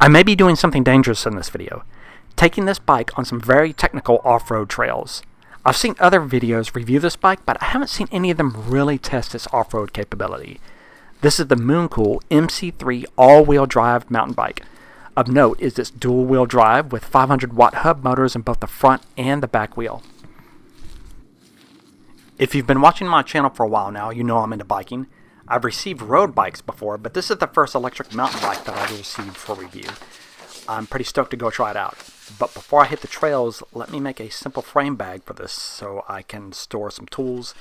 I may be doing something dangerous in this video, taking this bike on some very technical off-road trails. I've seen other videos review this bike, but I haven't seen any of them really test its off-road capability. This is the Mooncool MC3 all-wheel drive mountain bike. Of note is its dual-wheel drive with 500-watt hub motors in both the front and the back wheel. If you've been watching my channel for a while now, you know I'm into biking. I've received road bikes before, but this is the first electric mountain bike that I've received for review. I'm pretty stoked to go try it out. But before I hit the trails, let me make a simple frame bag for this so I can store some tools,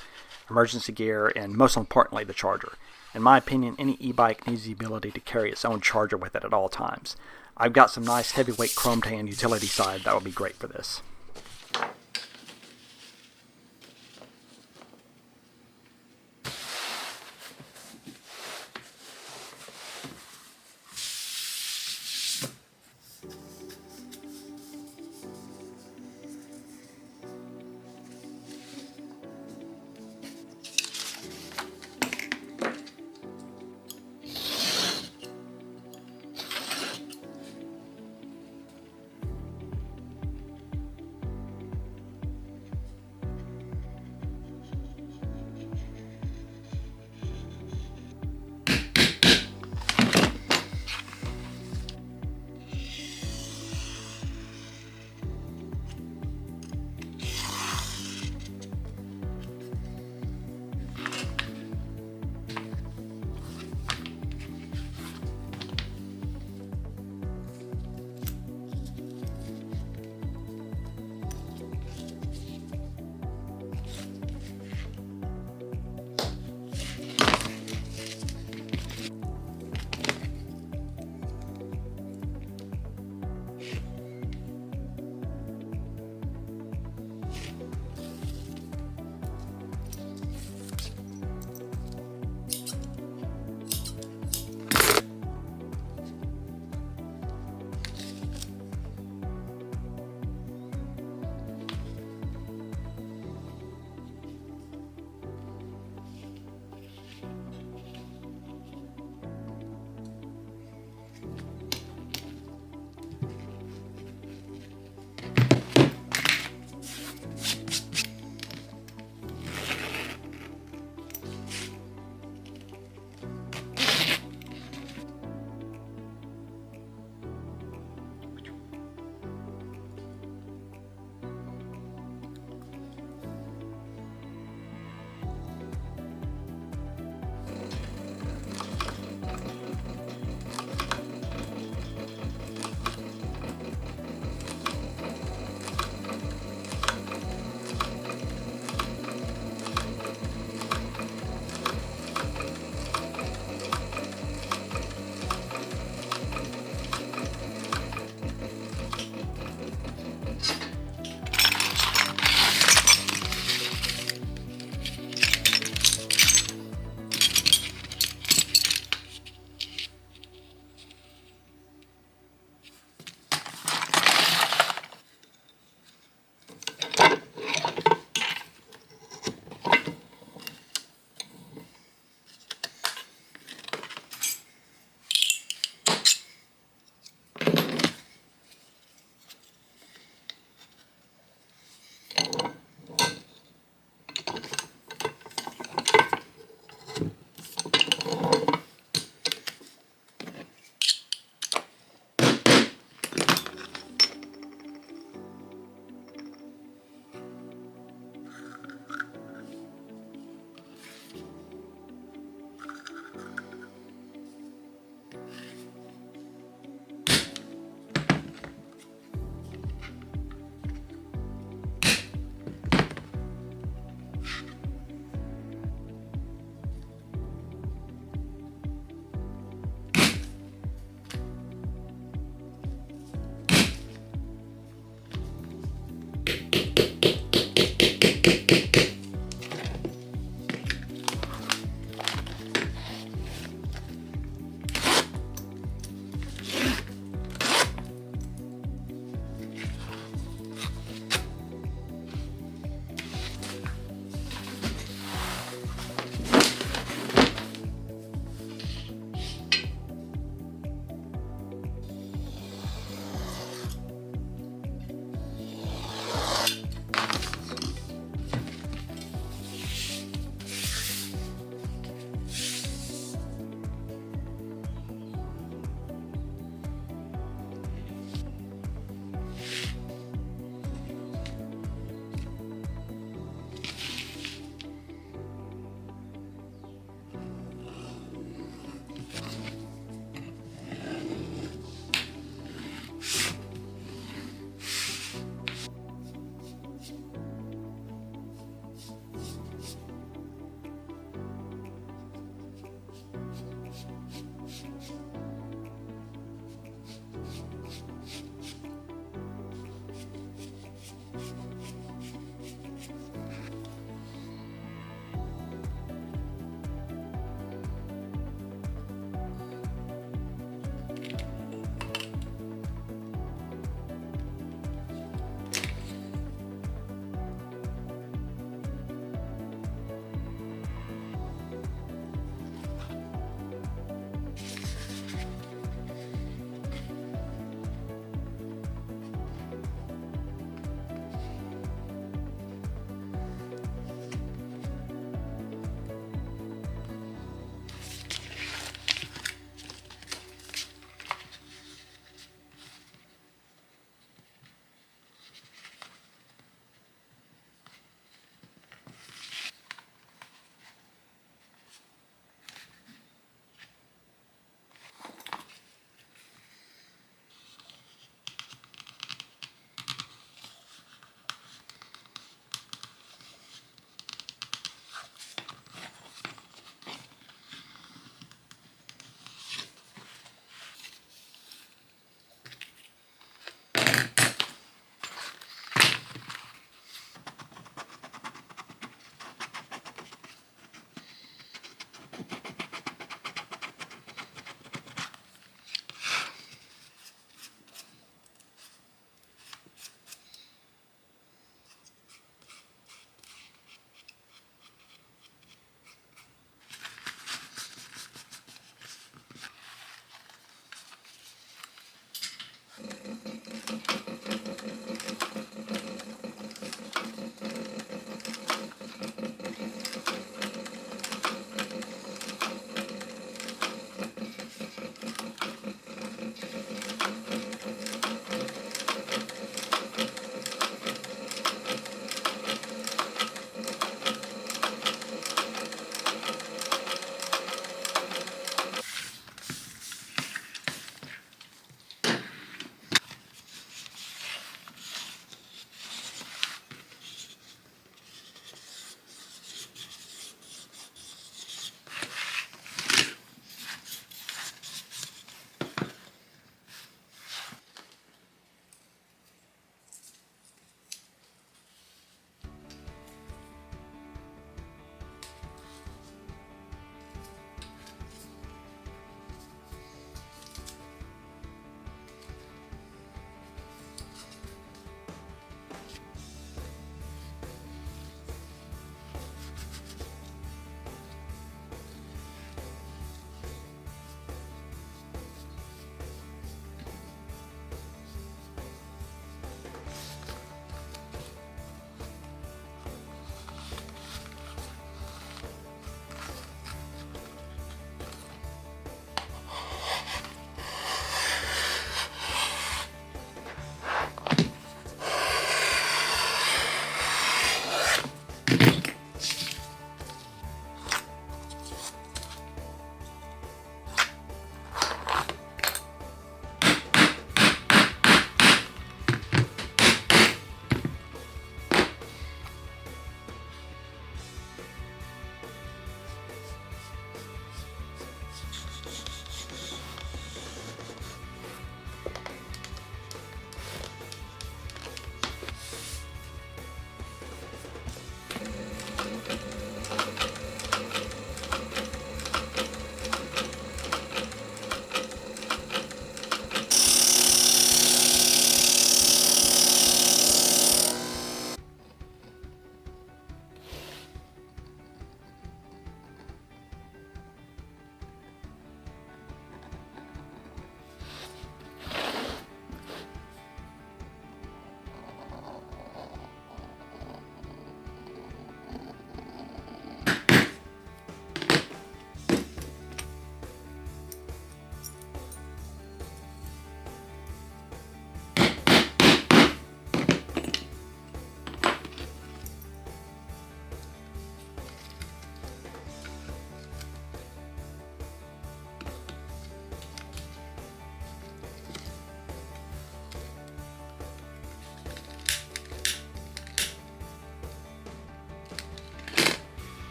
emergency gear, and most importantly, the charger. In my opinion, any e-bike needs the ability to carry its own charger with it at all times. I've got some nice heavyweight chrome tan utility side that would be great for this.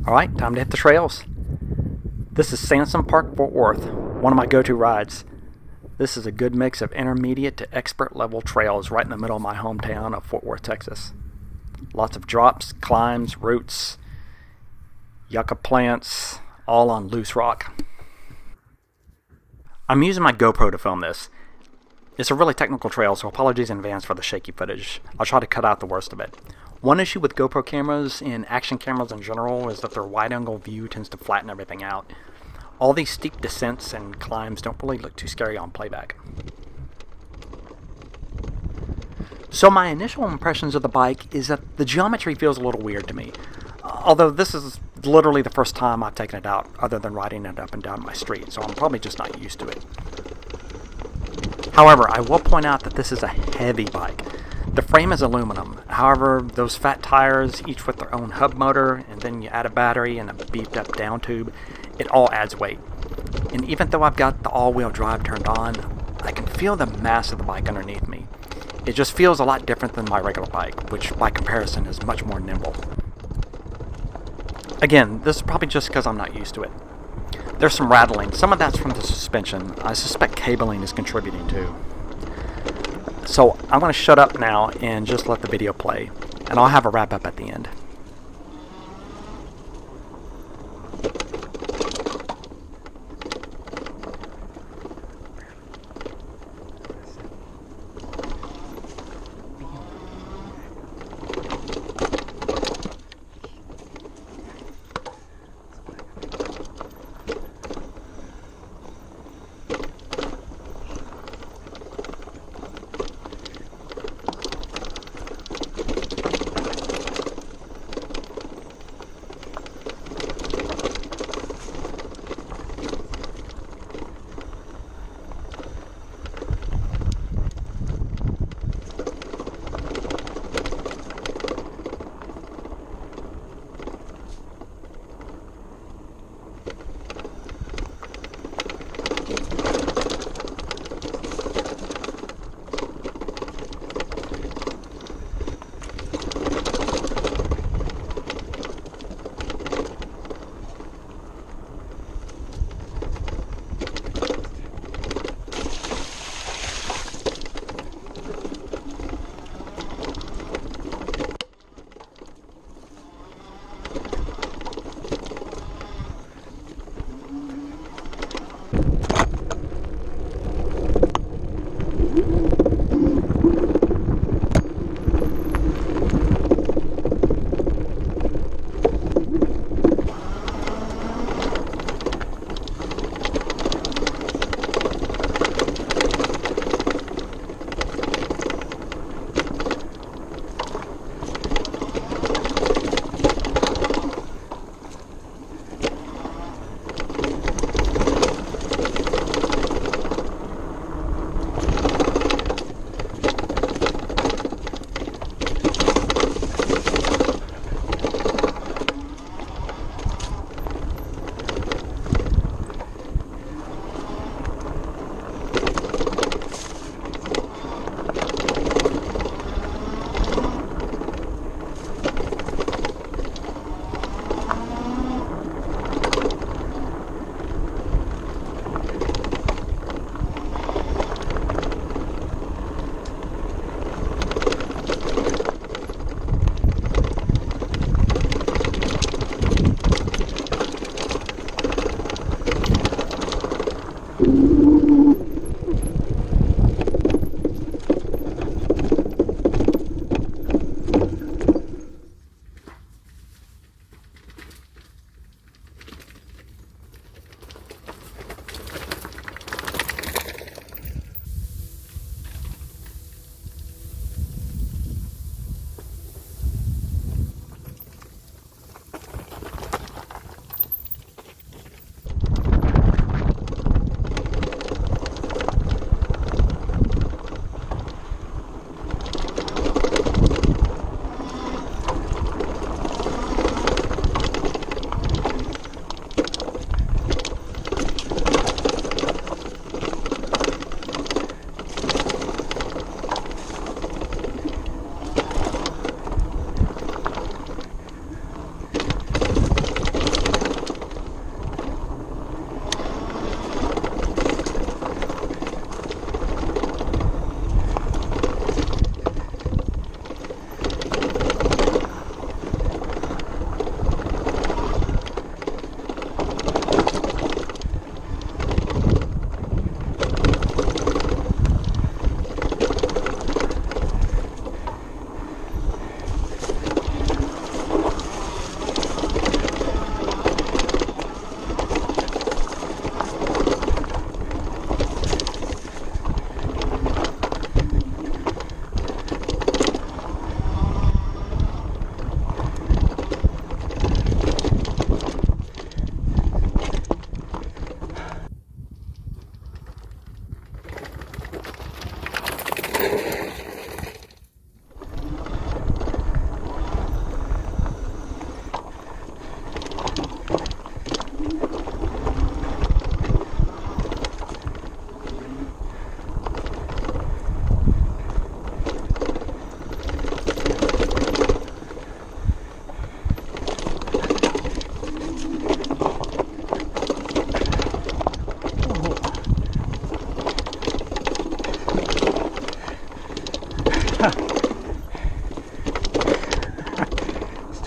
Alright, time to hit the trails. This is Sansom Park, Fort Worth, one of my go-to rides. This is a good mix of intermediate to expert level trails right in the middle of my hometown of Fort Worth, Texas. Lots of drops, climbs, roots, yucca plants, all on loose rock. I'm using my GoPro to film this. It's a really technical trail, so apologies in advance for the shaky footage. I'll try to cut out the worst of it. One issue with GoPro cameras and action cameras in general is that their wide-angle view tends to flatten everything out. All these steep descents and climbs don't really look too scary on playback. So my initial impressions of the bike is that the geometry feels a little weird to me. Although this is literally the first time I've taken it out other than riding it up and down my street, so I'm probably just not used to it. However, I will point out that this is a heavy bike. The frame is aluminum. However, those fat tires, each with their own hub motor, and then you add a battery and a beefed up down tube, it all adds weight. And even though I've got the all-wheel drive turned on, I can feel the mass of the bike underneath me. It just feels a lot different than my regular bike, which by comparison is much more nimble. Again, this is probably just because I'm not used to it. There's some rattling. Some of that's from the suspension. I suspect cabling is contributing too. So I'm going to shut up now and just let the video play, and I'll have a wrap up at the end.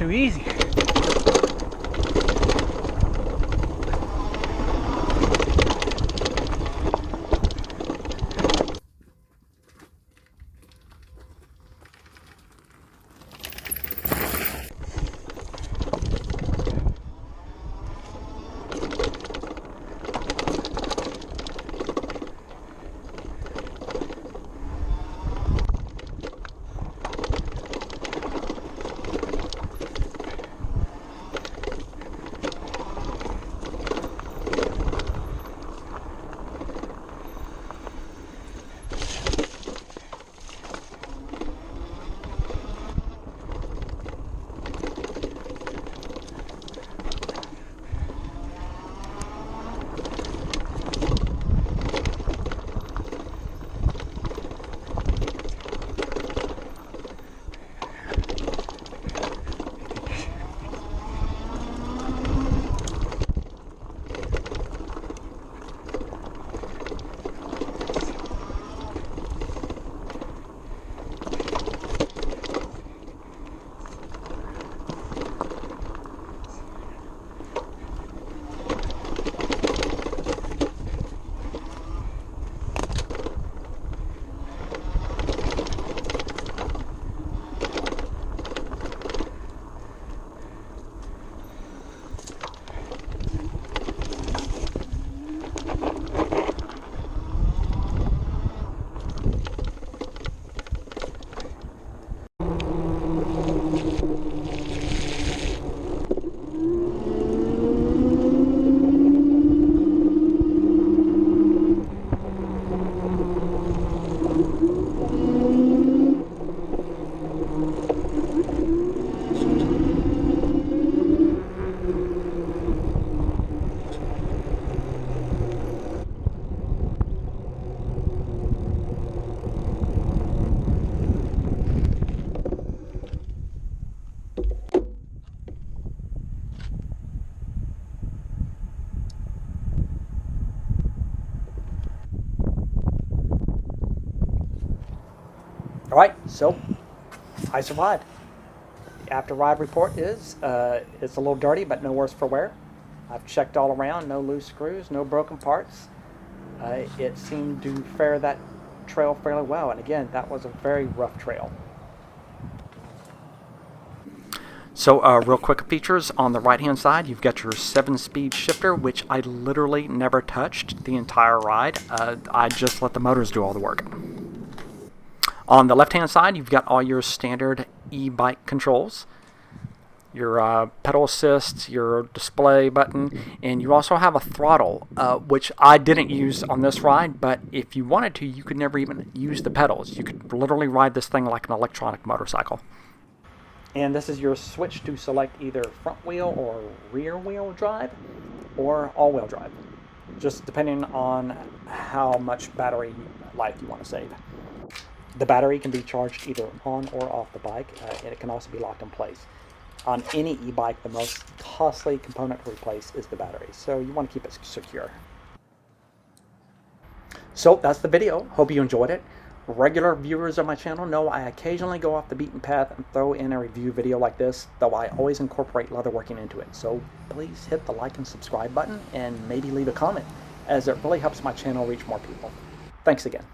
too easy. Alright, so I survived. The after ride report is it's a little dirty, but no worse for wear. I've checked all around, no loose screws, no broken parts. It seemed to fare that trail fairly well, and again, that was a very rough trail. So real quick features on the right hand side, you've got your 7-speed shifter, which I literally never touched the entire ride. I just let the motors do all the work. On the left hand side, you've got all your standard e-bike controls, your pedal assist, your display button, and you also have a throttle, which I didn't use on this ride, but if you wanted to, you could never even use the pedals. You could literally ride this thing like an electronic motorcycle. And this is your switch to select either front wheel or rear wheel drive or all-wheel drive, just depending on how much battery life you want to save. The battery can be charged either on or off the bike, and it can also be locked in place. On any e-bike, the most costly component to replace is the battery, so you want to keep it secure. So that's the video. Hope you enjoyed it. Regular viewers of my channel know I occasionally go off the beaten path and throw in a review video like this, though I always incorporate leatherworking into it. So please hit the like and subscribe button and maybe leave a comment, as it really helps my channel reach more people. Thanks again.